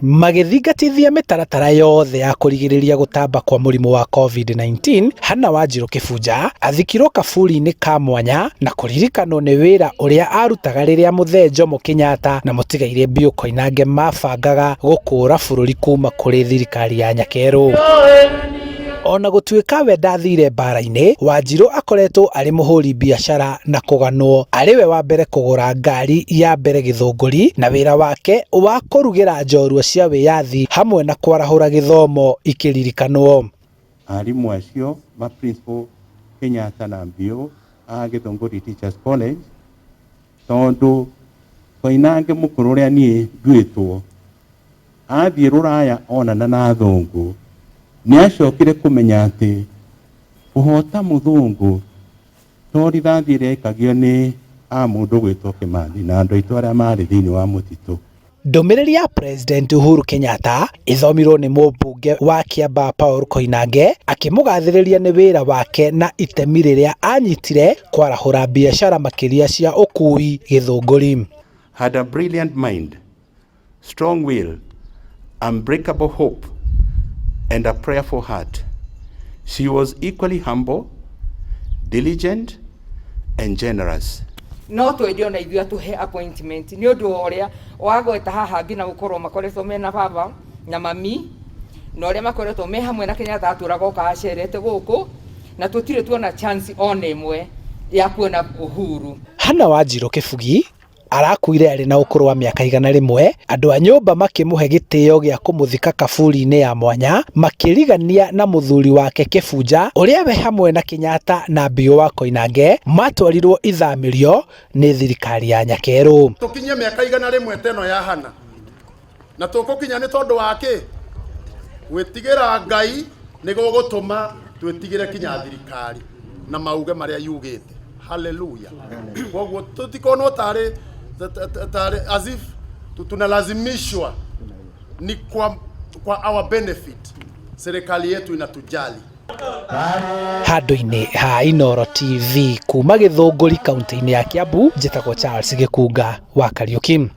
magithingatithia mitaratara yothe ya kurigiriria gutamba kwa murimu wa COVID-19. Hanna Wanjiru Kibunja athikirwo kaburi-ini ka mwanya na kuririkanwo ni wira uria arutaga riria Mzee Jomo Kenyatta na mutigaire Mzee Koinange mabangaga gukura bururi kuma kuri thirikari ya Nyakeru. Ona gutuika we ndathire mbara-ini, Wanjiru akoretwo ari muhuri biashara na kuganwo ariwe wa mbere kugura ngari ya mbere githunguri, na wira wake wa kurugira njorua cia wiyathi hamwe na kwarahura githomo ikiririkanwo. Arimu acio ma principal Kenyatta na Mbio a Githunguri Teachers College tondu Koinange mukuru uria nie nduitwo athie ruraya onana na athungu ni acokire kumenya ati uhota muthungu tori thathiire ikagio ni a mundu gwitwo Kimathi na andu aitu aria mari thiini wa mutitu. Ndumiriri ya President Uhuru Kenyatta ithomirwo ni mũmbunge wa Kiambaa Paul Koinange akimugathiriria ni wira wake na itemi riria anyitire kwarahura biashara makiria cia ukui githunguri. Had a brilliant mind, strong will, unbreakable hope and a prayerful heart. She was equally humble, diligent and generous. No twendio na ithuĩ atuhe appointment ni undu uria wagweta haha ngina gukorwo makoretwo mena baba na mami na uria makoretwo me hamwe na Kenyatta aturaga ukacerete guku na tutire tuona chance ona imwe ya kuona Uhuru. Hanna Wanjiru Kibugi arakuire ari na ukuru wa miaka 100, andu a nyumba makimuhe gitio gia kumuthika kaburi-ini ya mwanya makirigania na muthuri wake Kibunja uria we hamwe na Kenyatta na Mbio wa Koinange matwarirwo ithamirio ni thirikari ya Nyakeru. Tukinye miaka 100 teno ya Hanna na tukukinya ni tondu wake gwitigira Ngai ni gugutuma twitigire kinya thirikari na mauge maria yugite. Hallelujah. Kwa tutikono tare as if tunalazimishwa ni kwa our benefit. Serikali yetu inatujali. Handu-ini ha Inooro TV kuma Githunguri kaunti-ini ya Kiambu, njitagwo Charles Gikunga wa Kariuki.